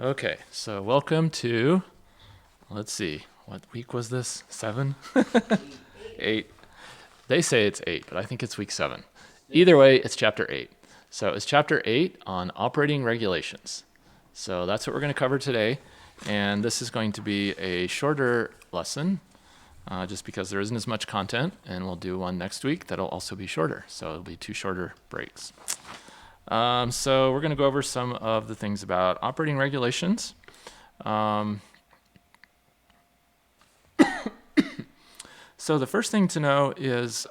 Okay, so welcome to, let's see, what week was this? 7? 8. They say it's 8, but I think it's week 7. Either way, it's chapter 8. So it's chapter 8 on operating regulations. So that's what we're going to cover today. And this is going to be a shorter lesson, just because there isn't as much content. And we'll do one next week that'll also be shorter. So it'll be 2 shorter breaks. So we're going to go over some of the things about operating regulations. So the first thing to know is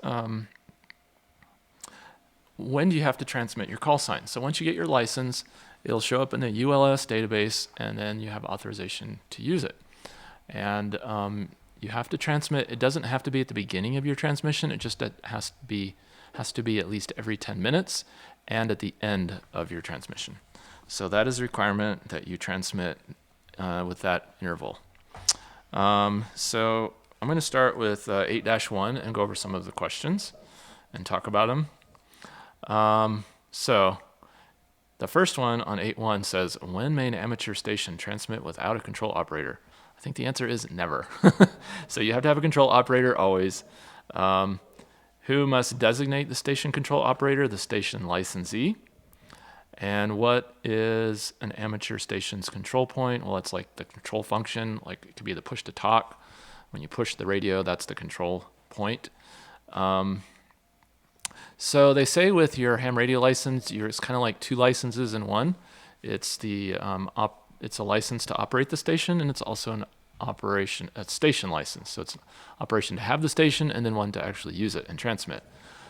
when do you have to transmit your call sign? So once you get your license, it'll show up in the ULS database, and then you have authorization to use it. And you have to transmit. It doesn't have to be at the beginning of your transmission. It just has to be at least every 10 minutes and at the end of your transmission. So that is a requirement that you transmit with that interval. So I'm going to start with 8-1 and go over some of the questions and talk about them. So the first one on 8-1 says, when may an amateur station transmit without a control operator? I think the answer is never. So you have to have a control operator always. Who must designate the station control operator? The station licensee. And what is an amateur station's control point? Well, it's like the control function. Like it could be the push to talk. When you push the radio, that's the control point. So they say with your ham radio license, it's kind of like 2 licenses in one. It's it's a license to operate the station, and it's also a station license. So it's an operation to have the station, and then one to actually use it and transmit.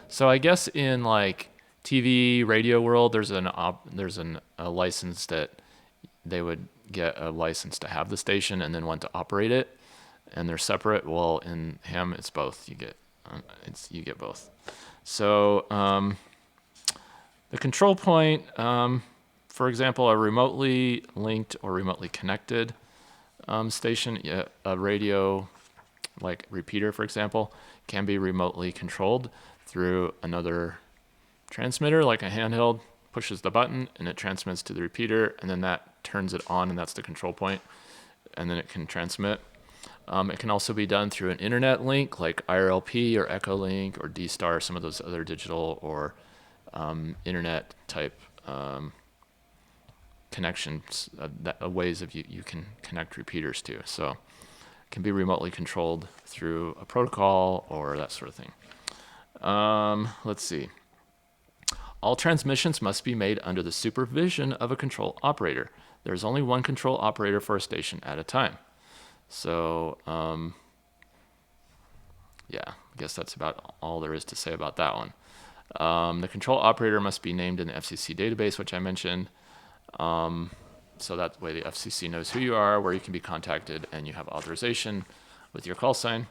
So I guess in like TV, radio world, there's a license that they would get a license to have the station, and then one to operate it, and they're separate. Well, in ham, it's both. You get both. So the control point, for example, a remotely linked or remotely connected station, a radio like repeater, for example, can be remotely controlled through another transmitter, like a handheld, pushes the button and it transmits to the repeater, and then that turns it on, and that's the control point, and then it can transmit. It can also be done through an internet link like IRLP or Echolink or D-Star, some of those other digital or internet type connections, ways of you can connect repeaters to. So it can be remotely controlled through a protocol or that sort of thing. Let's see. All transmissions must be made under the supervision of a control operator. There's only one control operator for a station at a time. So, yeah, I guess that's about all there is to say about that one. The control operator must be named in the FCC database, which I mentioned. So that way the FCC knows who you are, where you can be contacted, and you have authorization with your call sign.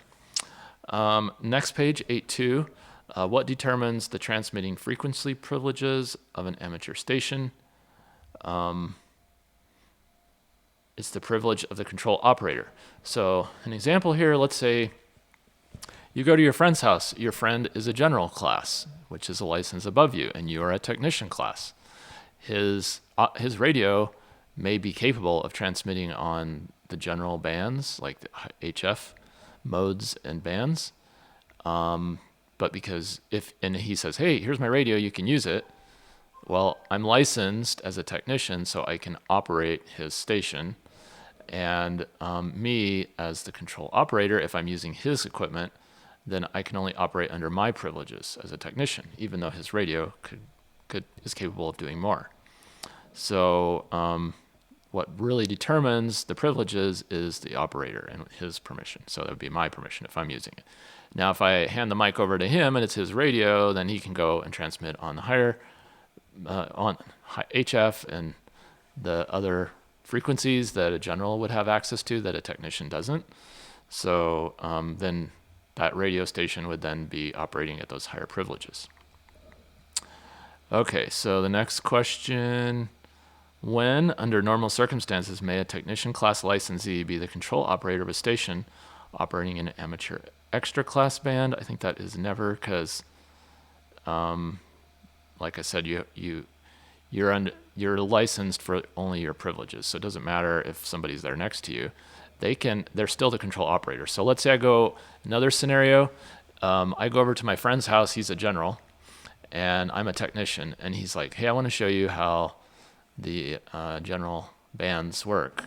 Next page, 8.2. What determines the transmitting frequency privileges of an amateur station? It's the privilege of the control operator. So an example here, let's say you go to your friend's house. Your friend is a general class, which is a license above you, and you are a technician class. His radio may be capable of transmitting on the general bands, like the HF modes and bands. But because and he says, hey, here's my radio, you can use it. Well, I'm licensed as a technician, so I can operate his station. And me, as the control operator, if I'm using his equipment, then I can only operate under my privileges as a technician, even though his radio is capable of doing more. So what really determines the privileges is the operator and his permission. So that would be my permission if I'm using it. Now, if I hand the mic over to him and it's his radio, then he can go and transmit on the higher, on HF and the other frequencies that a general would have access to that a technician doesn't. So then that radio station would then be operating at those higher privileges. Okay, so the next question. When, under normal circumstances, may a technician class licensee be the control operator of a station operating in an amateur extra class band? I think that is never, because like I said, you you're licensed for only your privileges. So it doesn't matter if somebody's there next to you. They're still the control operator. So let's say I go another scenario. I go over to my friend's house. He's a general, and I'm a technician. And he's like, "Hey, I want to show you how the general bands work,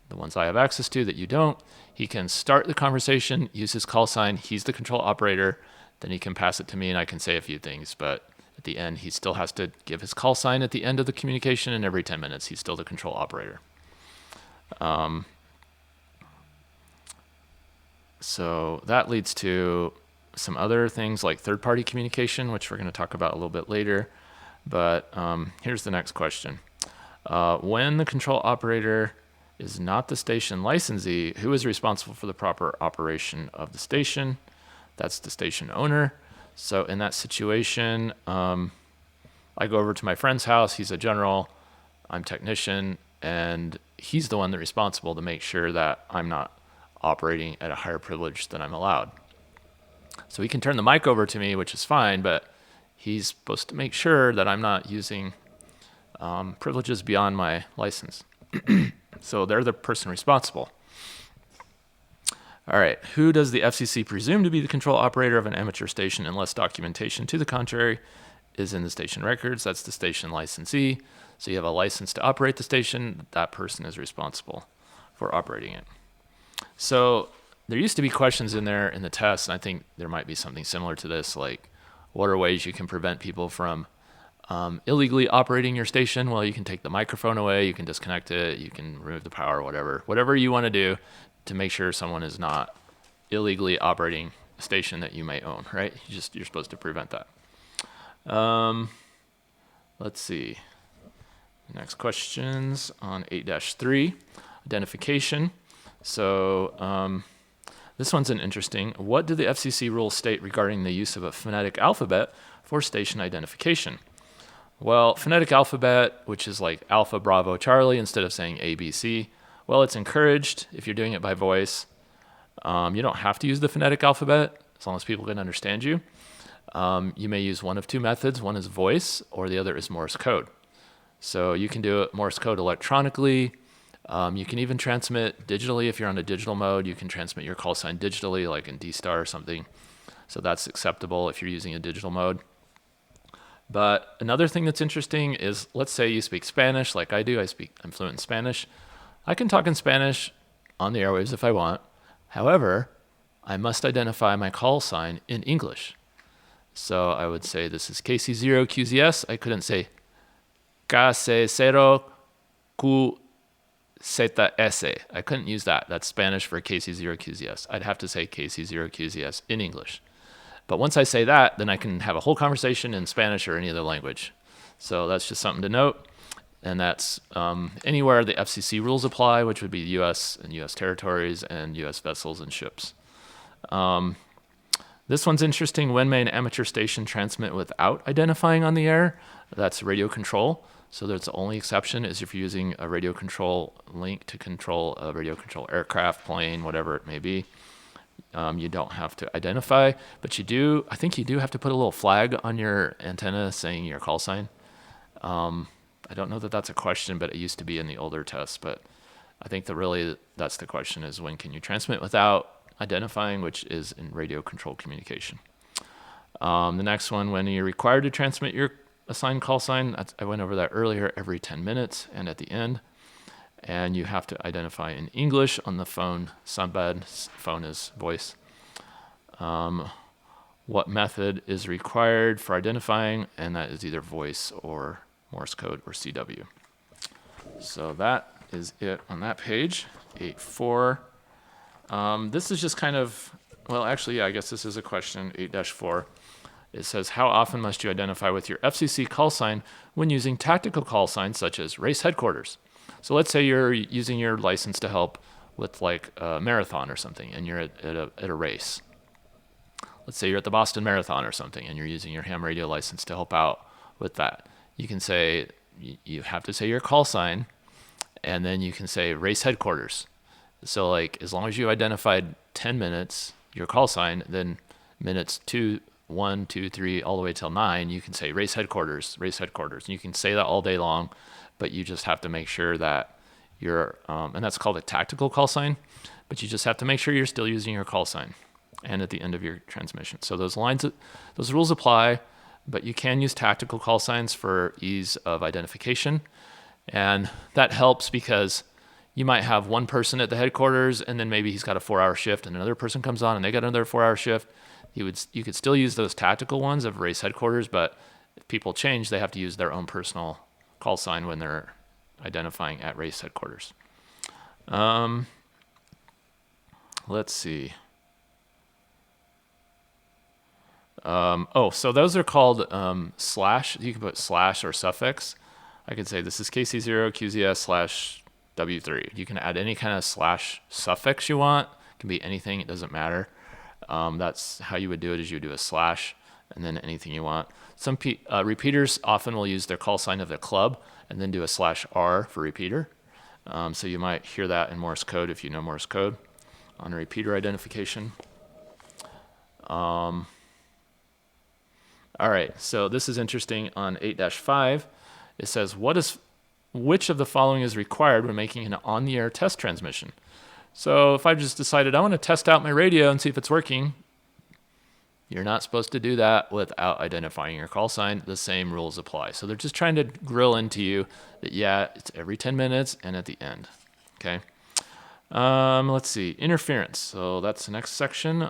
the ones I have access to that you don't." He can start the conversation, use his call sign. He's the control operator. Then he can pass it to me, and I can say a few things. But at the end, he still has to give his call sign at the end of the communication, and every 10 minutes, he's still the control operator. So that leads to some other things like third-party communication, which we're going to talk about a little bit later. But here's the next question. When the control operator is not the station licensee, who is responsible for the proper operation of the station? That's the station owner. So in that situation, I go over to my friend's house. He's a general. I'm technician. And he's the one that's responsible to make sure that I'm not operating at a higher privilege than I'm allowed. So he can turn the mic over to me, which is fine, but he's supposed to make sure that I'm not using privileges beyond my license. So they're the person responsible. All right, who does the FCC presume to be the control operator of an amateur station unless documentation to the contrary is in the station records? That's the station licensee. So you have a license to operate the station. That person is responsible for operating it. So there used to be questions in there in the test, and I think there might be something similar to this, like what are ways you can prevent people from illegally operating your station? Well, you can take the microphone away, you can disconnect it, you can remove the power, whatever you want to do to make sure someone is not illegally operating a station that you may own, right? You're supposed to prevent that. Let's see. Next questions on 8-3, identification. So this one's an interesting. What do the FCC rules state regarding the use of a phonetic alphabet for station identification? Well, phonetic alphabet, which is like Alpha, Bravo, Charlie, instead of saying A, B, C, well, it's encouraged if you're doing it by voice. You don't have to use the phonetic alphabet as long as people can understand you. You may use one of two methods. One is voice, or the other is Morse code. So you can do it Morse code electronically. You can even transmit digitally. If you're on a digital mode, you can transmit your call sign digitally, like in D-Star or something. So that's acceptable if you're using a digital mode. But another thing that's interesting is, let's say you speak Spanish like I do. I'm fluent in Spanish. I can talk in Spanish on the airwaves if I want. However, I must identify my call sign in English. So I would say this is KC0QZS. I couldn't say KC0QZS. I couldn't use that. That's Spanish for KC0QZS. I'd have to say KC0QZS in English. But once I say that, then I can have a whole conversation in Spanish or any other language. So that's just something to note. And that's anywhere the FCC rules apply, which would be U.S. and U.S. territories and U.S. vessels and ships. This one's interesting. When may an amateur station transmit without identifying on the air? That's radio control. So that's the only exception is if you're using a radio control link to control a radio control aircraft, plane, whatever it may be. You don't have to identify, but I think you do have to put a little flag on your antenna saying your call sign. I don't know that that's a question, but it used to be in the older tests. But I think that's the question is when can you transmit without identifying, which is in radio control communication. The next one, when you're required to transmit your assigned call sign, I went over that earlier, every 10 minutes and at the end. And you have to identify in English on the phone. Sunbed, phone is voice. What method is required for identifying? And that is either voice or Morse code or CW. So that is it on that page, 8.4. This is just kind of, I guess this is a question, 8-4. It says, how often must you identify with your FCC call sign when using tactical call signs such as race headquarters? So let's say you're using your license to help with like a marathon or something, and you're at a race. Let's say you're at the Boston Marathon or something, and you're using your ham radio license to help out with that. You can say, you have to say your call sign, and then you can say race headquarters. So like as long as you identified 10 minutes, your call sign, then minutes 2 1, 2, 3, all the way till 9, you can say race headquarters, race headquarters. And you can say that all day long, but you just have to make sure that you're, and that's called a tactical call sign, but you just have to make sure you're still using your call sign and at the end of your transmission. So those rules apply, but you can use tactical call signs for ease of identification. And that helps because you might have one person at the headquarters and then maybe he's got a 4-hour shift and another person comes on and they got another 4-hour shift. You could still use those tactical ones of race headquarters, but if people change, they have to use their own personal call sign when they're identifying at race headquarters. Let's see. So those are called slash. You can put slash or suffix. I could say this is KC0 QZS / W3. You can add any kind of slash suffix you want. It can be anything. It doesn't matter. That's how you would do it, is you would do a slash and then anything you want. Some repeaters often will use their call sign of the club and then do a /R for repeater. So you might hear that in Morse code if you know Morse code on a repeater identification. All right, so this is interesting on 8-5. It says, which of the following is required when making an on-the-air test transmission? So if I just decided I want to test out my radio and see if it's working, you're not supposed to do that without identifying your call sign. The same rules apply. So they're just trying to grill into you that, yeah, it's every 10 minutes and at the end. Okay. Let's see. Interference. So that's the next section.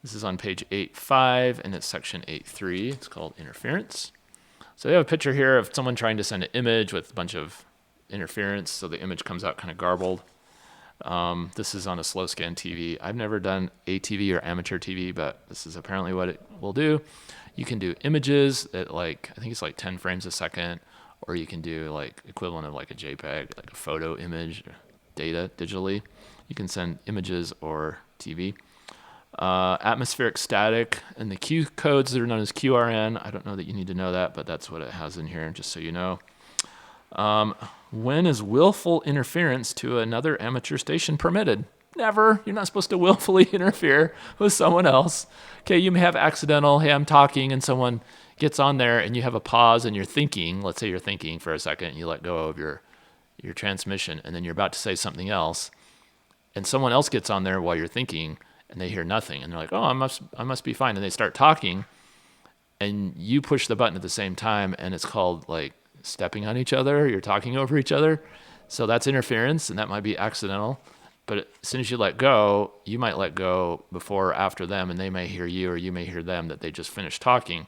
This is on page 8.5 and it's section 8.3. It's called interference. So they have a picture here of someone trying to send an image with a bunch of interference. So the image comes out kind of garbled. This is on a slow scan TV. I've never done ATV or amateur TV, but this is apparently what it will do. You can do images at I think it's 10 frames a second, or you can do equivalent of a JPEG, like a photo image, data digitally. You can send images or TV. Atmospheric static, and the Q codes that are known as QRN. I don't know that you need to know that, but that's what it has in here, just so you know. When is willful interference to another amateur station permitted? Never. You're not supposed to willfully interfere with someone else. Okay, you may have accidental, hey, I'm talking, and someone gets on there, and you have a pause, and you're thinking. Let's say you're thinking for a second, and you let go of your transmission, and then you're about to say something else, and someone else gets on there while you're thinking, and they hear nothing, and they're like, oh, I must be fine, and they start talking, and you push the button at the same time, and it's called stepping on each other, you're talking over each other. So that's interference, and that might be accidental. But as soon as you let go, you might let go before or after them, and they may hear you or you may hear them that they just finished talking.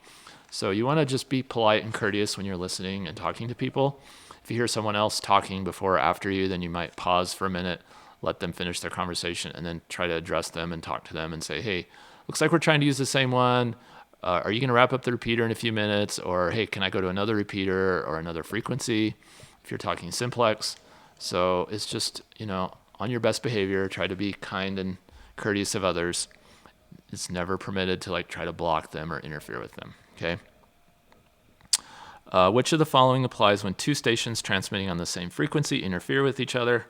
So you want to just be polite and courteous when you're listening and talking to people. If you hear someone else talking before or after you, then you might pause for a minute, let them finish their conversation, and then try to address them and talk to them and say, hey, looks like we're trying to use the same one. Are you going to wrap up the repeater in a few minutes? Or, hey, can I go to another repeater or another frequency if you're talking simplex? So it's just, on your best behavior, try to be kind and courteous of others. It's never permitted to try to block them or interfere with them, okay? Which of the following applies when two stations transmitting on the same frequency interfere with each other?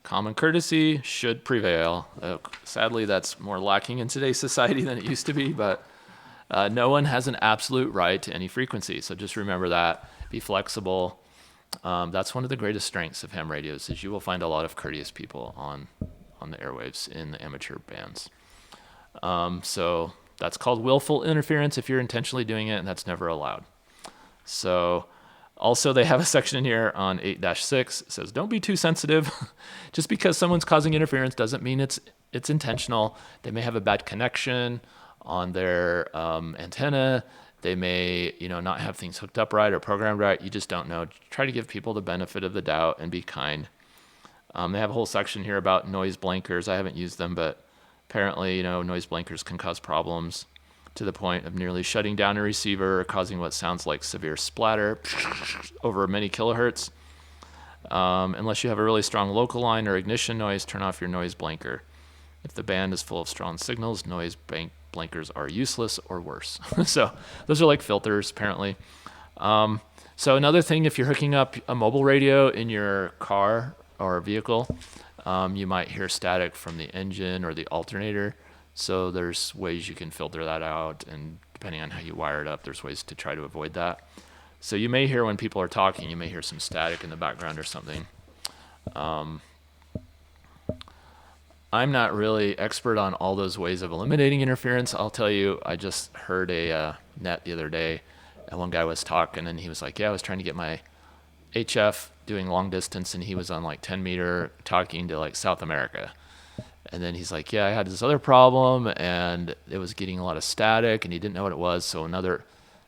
Common courtesy should prevail. Sadly, that's more lacking in today's society than it used to be, but no one has an absolute right to any frequency, so just remember that. Be flexible. That's one of the greatest strengths of ham radios, is you will find a lot of courteous people on the airwaves in the amateur bands. So that's called willful interference if you're intentionally doing it, and that's never allowed. So also they have a section in here on 8-6. It says, don't be too sensitive. Just because someone's causing interference doesn't mean it's intentional. They may have a bad connection on their antenna. They may, not have things hooked up right or programmed right. You just don't know. Try to give people the benefit of the doubt and be kind. They have a whole section here about noise blankers. I haven't used them, but apparently, noise blankers can cause problems to the point of nearly shutting down a receiver or causing what sounds like severe splatter over many kilohertz. Unless you have a really strong local line or ignition noise, turn off your noise blanker. If the band is full of strong signals, noise blankers are useless or worse. So those are like filters, apparently. So another thing, if you're hooking up a mobile radio in your car or vehicle, you might hear static from the engine or the alternator. So there's ways you can filter that out, and depending on how you wire it up, there's ways to try to avoid that. So you may hear when people are talking, you may hear some static in the background or something. I'm not really expert on all those ways of eliminating interference. I'll tell you, I just heard a net the other day, and one guy was talking, and he was like, yeah, I was trying to get my HF doing long distance, and he was on like 10 meter talking to like South America. And then he's like, yeah, I had this other problem, and it was getting a lot of static, and he didn't know what it was. So another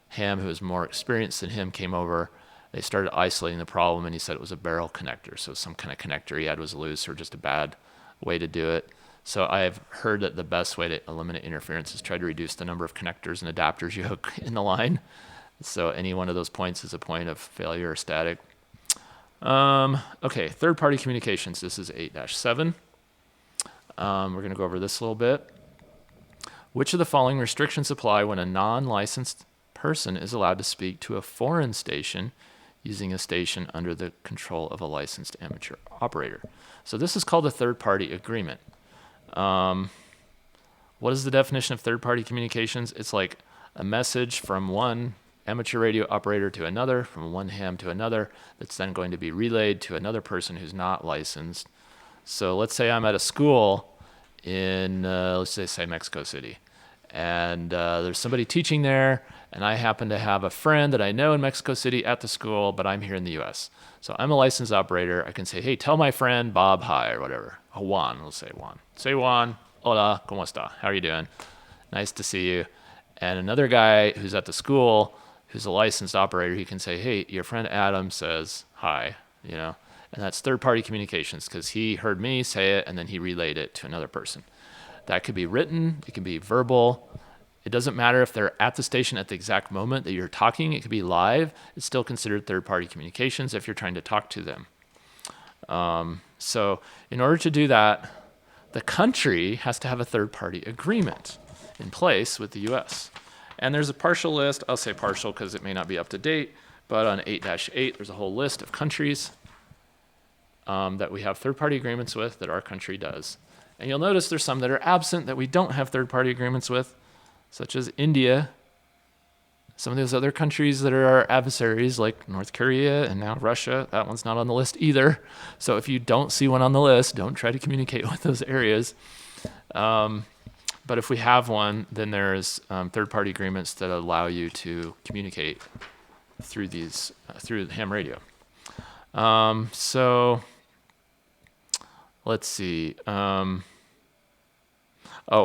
ham who was more experienced than him came over. They started isolating the problem, and he said it was a barrel connector. So some kind of connector he had was loose, or just a bad way to do it. So I've heard that the best way to eliminate interference is try to reduce the number of connectors and adapters you hook in the line. So any one of those points is a point of failure or static. Okay, third-party communications. This is 8-7. We're going to go over this a little bit. Which of the following restrictions apply when a non-licensed person is allowed to speak to a foreign station using a station under the control of a licensed amateur operator? So this is called a third-party agreement. What is the definition of third-party communications? It's like a message from one amateur radio operator to another, from one ham to another, that's then going to be relayed to another person who's not licensed. So let's say I'm at a school in, let's say Mexico City, and there's somebody teaching there, and I happen to have a friend that I know in Mexico City at the school, but I'm here in the U.S. So I'm a licensed operator. I can say, hey, tell my friend Bob hi, or whatever. Juan, we'll say Juan. Say Juan, hola, ¿cómo está? How are you doing? Nice to see you. And another guy who's at the school, who's a licensed operator, he can say, hey, your friend Adam says hi, and that's third-party communications because he heard me say it and then he relayed it to another person. That could be written, it can be verbal. It doesn't matter if they're at the station at the exact moment that you're talking. It could be live. It's still considered third-party communications if you're trying to talk to them. So in order to do that, the country has to have a third-party agreement in place with the U.S. And there's a partial list. I'll say partial because it may not be up to date, but on 8-8, there's a whole list of countries that we have third-party agreements with that our country does. And you'll notice there's some that are absent that we don't have third-party agreements with, such as India. Some of those other countries that are our adversaries, like North Korea and now Russia, that one's not on the list either. So if you don't see one on the list, don't try to communicate with those areas. But if we have one, then there's third-party agreements that allow you to communicate through these through ham radio. So let's see. Oh,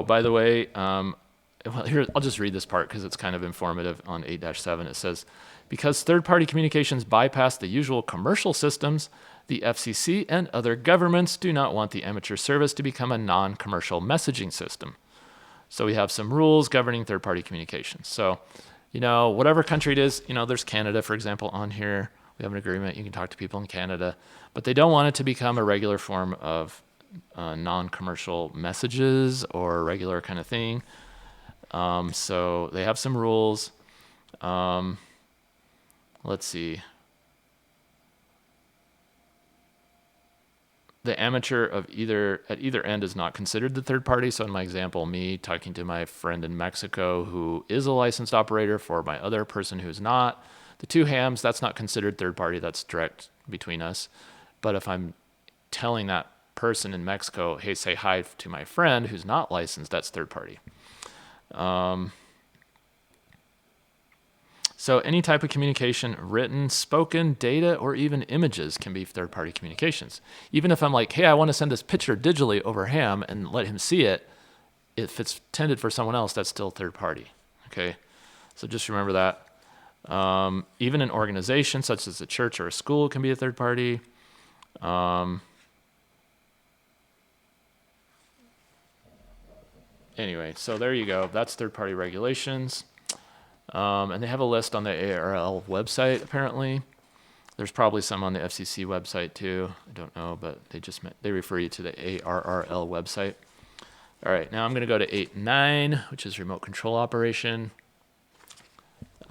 by the way, well, here, I'll just read this part because it's kind of informative on 8-7. It says, because third-party communications bypass the usual commercial systems, the FCC and other governments do not want the amateur service to become a non-commercial messaging system. So we have some rules governing third-party communications. So, whatever country it is, there's Canada, for example, on here. We have an agreement. You can talk to people in Canada. But they don't want it to become a regular form of non-commercial messages or regular kind of thing. So they have some rules. Let's see. The amateur at either end is not considered the third party. So in my example, me talking to my friend in Mexico who is a licensed operator for my other person who's not. The two hams, that's not considered third party. That's direct between us. But if I'm telling that person in Mexico, hey, say hi to my friend who's not licensed, that's third party. So any type of communication, written, spoken, data, or even images can be third-party communications. Even if I'm like, hey, I want to send this picture digitally over ham and let him see it, if it's intended for someone else, that's still third party. Okay, so just remember that. Even an organization such as a church or a school can be a third party. Anyway, so there you go. That's third-party regulations. And they have a list on the ARRL website, apparently. There's probably some on the FCC website, too. I don't know, but they refer you to the ARRL website. All right, now I'm going to go to 8-9, which is remote control operation.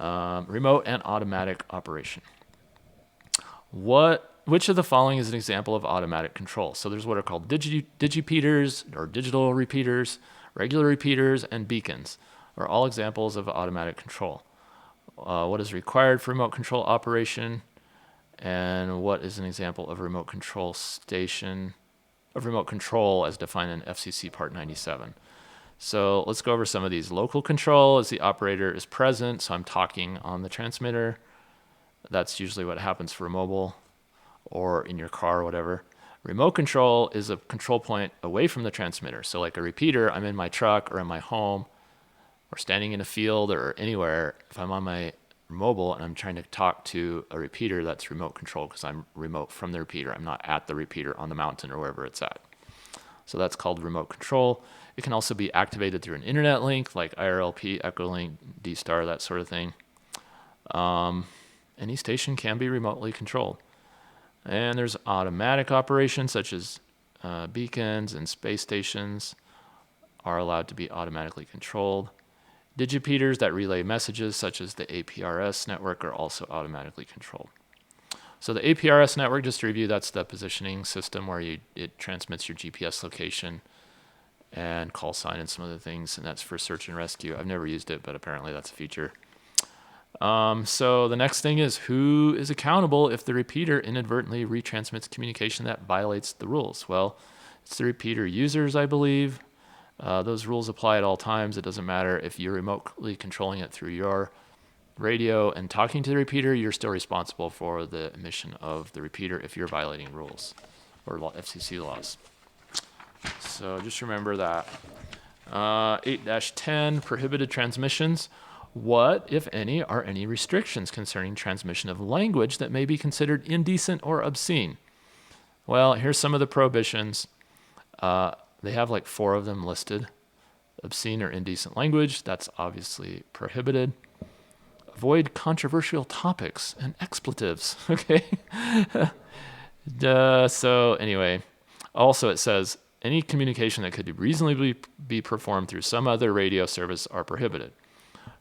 Remote and automatic operation. Which of the following is an example of automatic control? So there's what are called digipeaters or digital repeaters, Regular repeaters and beacons are all examples of automatic control. What is required for remote control operation, and what is an example of remote control station, of remote control as defined in FCC Part 97. So let's go over some of these. Local control is the operator is present, so I'm talking on the transmitter. That's usually what happens for mobile or in your car or whatever. Remote control is a control point away from the transmitter. So like a repeater, I'm in my truck or in my home or standing in a field or anywhere. If I'm on my mobile and I'm trying to talk to a repeater, that's remote control because I'm remote from the repeater. I'm not at the repeater on the mountain or wherever it's at. So that's called remote control. It can also be activated through an internet link like IRLP, Echolink, D-Star, that sort of thing. Any station can be remotely controlled. And there's automatic operations such as beacons and space stations are allowed to be automatically controlled. Digipeaters that relay messages such as the APRS network are also automatically controlled. So the APRS network, just to review, that's the positioning system where it transmits your GPS location and call sign and some other things, and that's for search and rescue. I've never used it, but apparently that's a feature. So the next thing is, who is accountable if the repeater inadvertently retransmits communication that violates the rules? Well, it's the repeater users, I believe. Those rules apply at all times. It doesn't matter if you're remotely controlling it through your radio and talking to the repeater, you're still responsible for the emission of the repeater if you're violating rules or FCC laws. So just remember that. 8-10, prohibited transmissions. What, if any, are any restrictions concerning transmission of language that may be considered indecent or obscene? Well, here's some of the prohibitions. They have like 4 of them listed. Obscene or indecent language, that's obviously prohibited. Avoid controversial topics and expletives, okay? So anyway, also it says, any communication that could reasonably be performed through some other radio service are prohibited.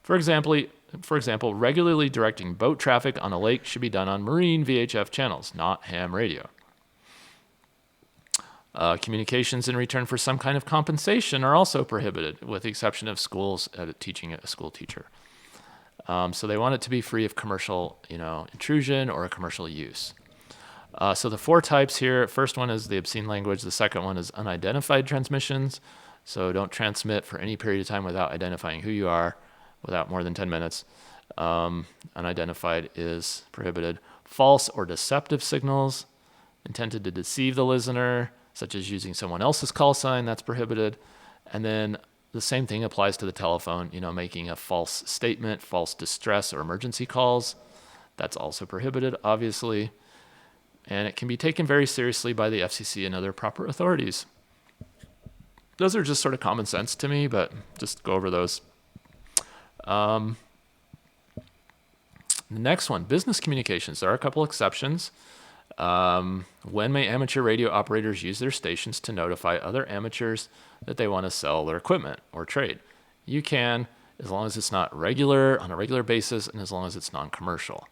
For example, regularly directing boat traffic on a lake should be done on marine VHF channels, not ham radio. Communications in return for some kind of compensation are also prohibited, with the exception of schools teaching a school teacher. So they want it to be free of commercial, intrusion or commercial use. So the 4 types here, first one is the obscene language. The second one is unidentified transmissions. So don't transmit for any period of time without identifying who you are, without more than 10 minutes. Unidentified is prohibited. False or deceptive signals intended to deceive the listener, such as using someone else's call sign, that's prohibited. And then the same thing applies to the telephone, making a false statement, false distress or emergency calls. That's also prohibited, obviously. And it can be taken very seriously by the FCC and other proper authorities. Those are just sort of common sense to me, but just go over those. The next one, business communications. There are a couple exceptions. When may amateur radio operators use their stations to notify other amateurs that they want to sell their equipment or trade? You can, as long as it's not on a regular basis, and as long as it's non-commercial.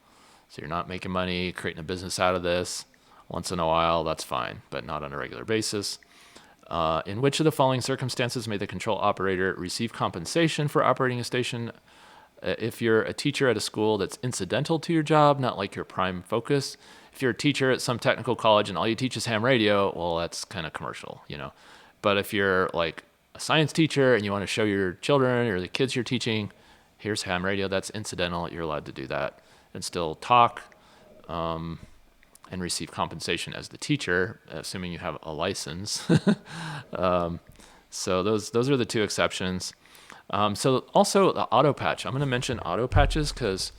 So you're not making money, creating a business out of this. Once in a while, that's fine, but not on a regular basis. In which of the following circumstances may the control operator receive compensation for operating a station? If you're a teacher at a school that's incidental to your job, not like your prime focus. If you're a teacher at some technical college and all you teach is ham radio, well, that's kind of commercial, But if you're like a science teacher and you want to show your children or the kids you're teaching, here's ham radio, that's incidental. You're allowed to do that and still talk and receive compensation as the teacher, assuming you have a license. So those are the 2 exceptions. So also the auto patch. I'm going to mention auto patches because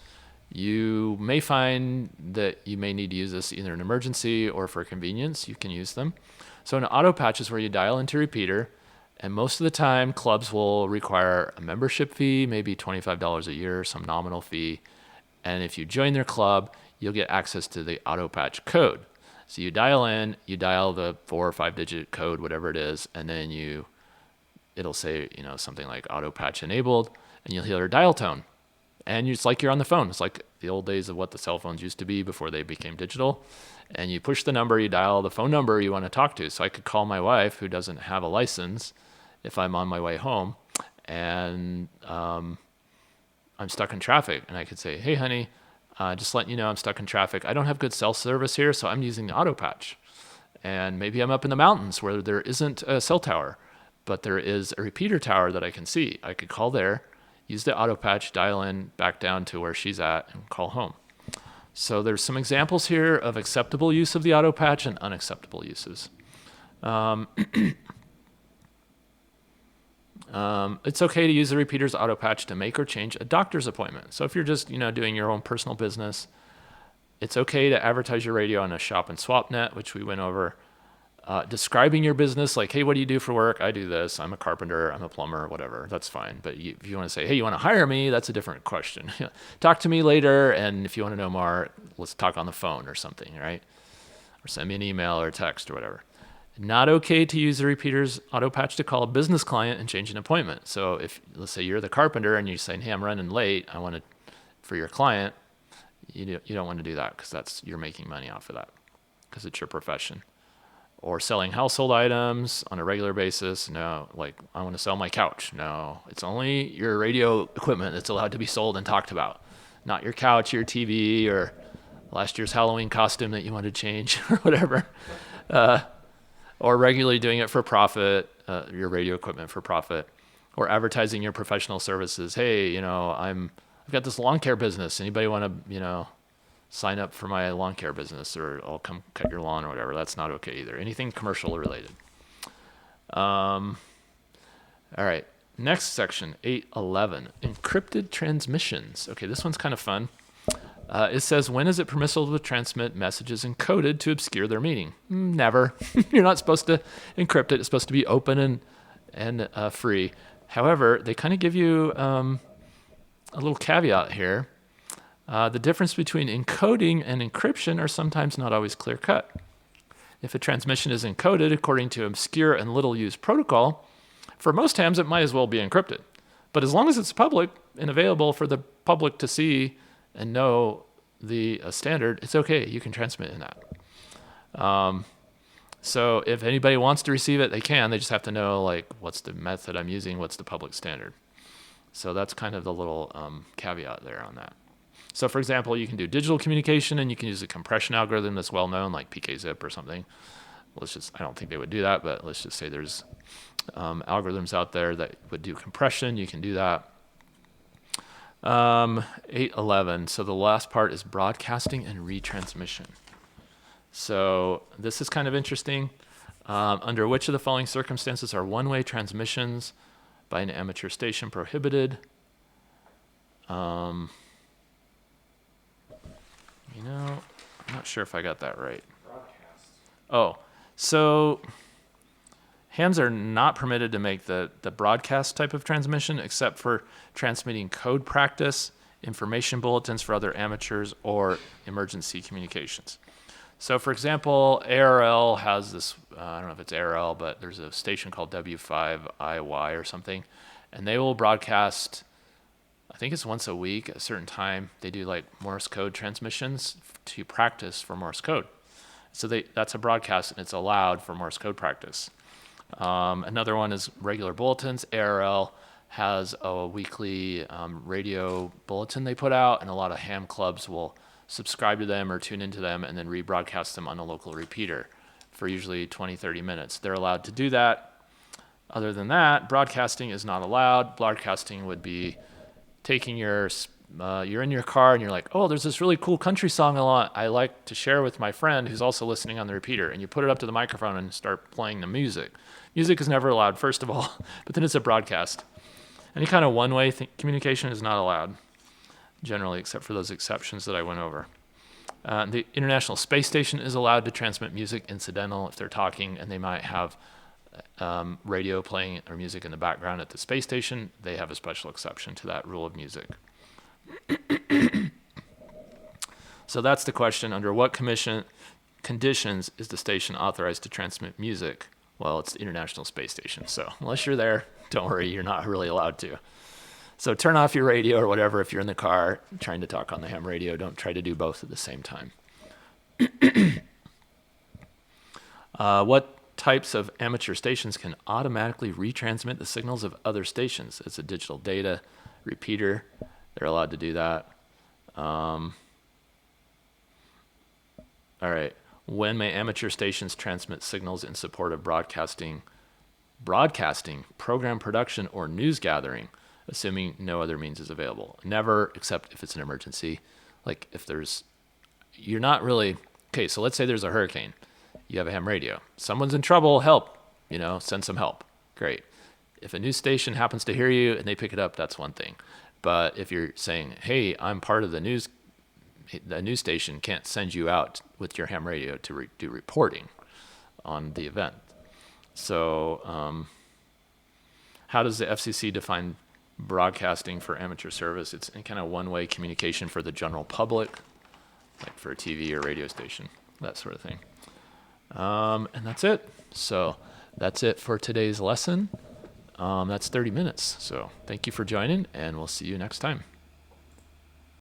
you may find that you may need to use this either in an emergency or for convenience. You can use them. So an auto patch is where you dial into a repeater, and most of the time clubs will require a membership fee, maybe $25 a year, some nominal fee. And if you join their club, you'll get access to the auto patch code. So you dial the 4 or 5 digit code, whatever it is, and then it'll say, something like auto patch enabled, and you'll hear a dial tone. And it's like you're on the phone. It's like the old days of what the cell phones used to be before they became digital. And you push the number, you dial the phone number you want to talk to. So I could call my wife, who doesn't have a license, if I'm on my way home and I'm stuck in traffic, and I could say, hey, honey, just letting you know I'm stuck in traffic. I don't have good cell service here, so I'm using the auto patch. And maybe I'm up in the mountains where there isn't a cell tower, but there is a repeater tower that I can see. I could call there, use the auto patch, dial in back down to where she's at, and call home. So there's some examples here of acceptable use of the auto patch and unacceptable uses. It's okay to use the repeater's auto patch to make or change a doctor's appointment. So if you're just doing your own personal business, it's okay to advertise your radio on a shop and swap net, which we went over. Describing your business, like, hey, what do you do for work? I do this. I'm a carpenter. I'm a plumber, whatever. That's fine. But if you want to say, hey, you want to hire me? That's a different question. Talk to me later. And if you want to know more, let's talk on the phone or something, right? Or send me an email or text or whatever. Not okay to use the repeater's auto patch to call a business client and change an appointment. So if, let's say you're the carpenter and you're saying, hey, I'm running late. I want to, for your client, you don't want to do that because you're making money off of that because it's your profession. Or selling household items on a regular basis. No, like I want to sell my couch. No, it's only your radio equipment that's allowed to be sold and talked about. Not your couch, your TV, or last year's Halloween costume that you want to change or whatever. Or regularly doing it for profit, your radio equipment for profit. Or advertising your professional services. Hey, I've got this lawn care business. Anybody want to, sign up for my lawn care business, or I'll come cut your lawn or whatever. That's not okay either. Anything commercial related. All right. Next section, 8.11, encrypted transmissions. Okay, this one's kind of fun. It says, when is it permissible to transmit messages encoded to obscure their meaning? Never. You're not supposed to encrypt it. It's supposed to be open and free. However, they kind of give you a little caveat here. The difference between encoding and encryption are sometimes not always clear-cut. If a transmission is encoded according to obscure and little-used protocol, for most hams it might as well be encrypted. But as long as it's public and available for the public to see and know the standard, it's okay. You can transmit in that. So if anybody wants to receive it, they can. They just have to know, like, what's the method I'm using, what's the public standard. So that's kind of the little caveat there on that. So, for example, you can do digital communication, and you can use a compression algorithm that's well-known, like PKZip or something. I don't think they would do that, but let's just say there's algorithms out there that would do compression. You can do that. 8.11. So the last part is broadcasting and retransmission. So this is kind of interesting. Under which of the following circumstances are one-way transmissions by an amateur station prohibited? I'm not sure if I got that right. Broadcast. Oh, so hams are not permitted to make the broadcast type of transmission except for transmitting code practice, information bulletins for other amateurs, or emergency communications. So, for example, ARL has this, I don't know if it's ARL, but there's a station called W5IY or something, and they will broadcast, I think it's once a week at a certain time. They do like Morse code transmissions to practice for Morse code. So that's a broadcast, and it's allowed for Morse code practice. Another one is regular bulletins. ARL has a weekly radio bulletin they put out, and a lot of ham clubs will subscribe to them or tune into them and then rebroadcast them on a local repeater for usually 20, 30 minutes. They're allowed to do that. Other than that, broadcasting is not allowed. Broadcasting would be taking you're in your car and you're like, oh, there's this really cool country song I like to share with my friend who's also listening on the repeater. And you put it up to the microphone and start playing the music. Music is never allowed, first of all, but then it's a broadcast. Any kind of one-way communication is not allowed, generally, except for those exceptions that I went over. The International Space Station is allowed to transmit music incidental if they're talking, and they might have radio playing or music in the background at the space station. They have a special exception to that rule of music. So that's the question. Under what conditions is the station authorized to transmit music? Well, it's the International Space Station. So unless you're there, don't worry, you're not really allowed to. So turn off your radio or whatever if you're in the car trying to talk on the ham radio. Don't try to do both at the same time. What types of amateur stations can automatically retransmit the signals of other stations. It's a digital data repeater. They're allowed to do that. All right. When may amateur stations transmit signals in support of broadcasting, program production, or news gathering, assuming no other means is available? Never, except if it's an emergency. Like if you're not really, okay, so let's say there's a hurricane. You have a ham radio. Someone's in trouble, help, send some help. Great. If a news station happens to hear you and they pick it up, that's one thing. But if you're saying, hey, I'm part of the news station can't send you out with your ham radio to do reporting on the event. So how does the FCC define broadcasting for amateur service? It's in kind of one-way communication for the general public, like for a TV or radio station, that sort of thing. And that's it. So that's it for today's lesson. That's 30 minutes. So thank you for joining, and we'll see you next time.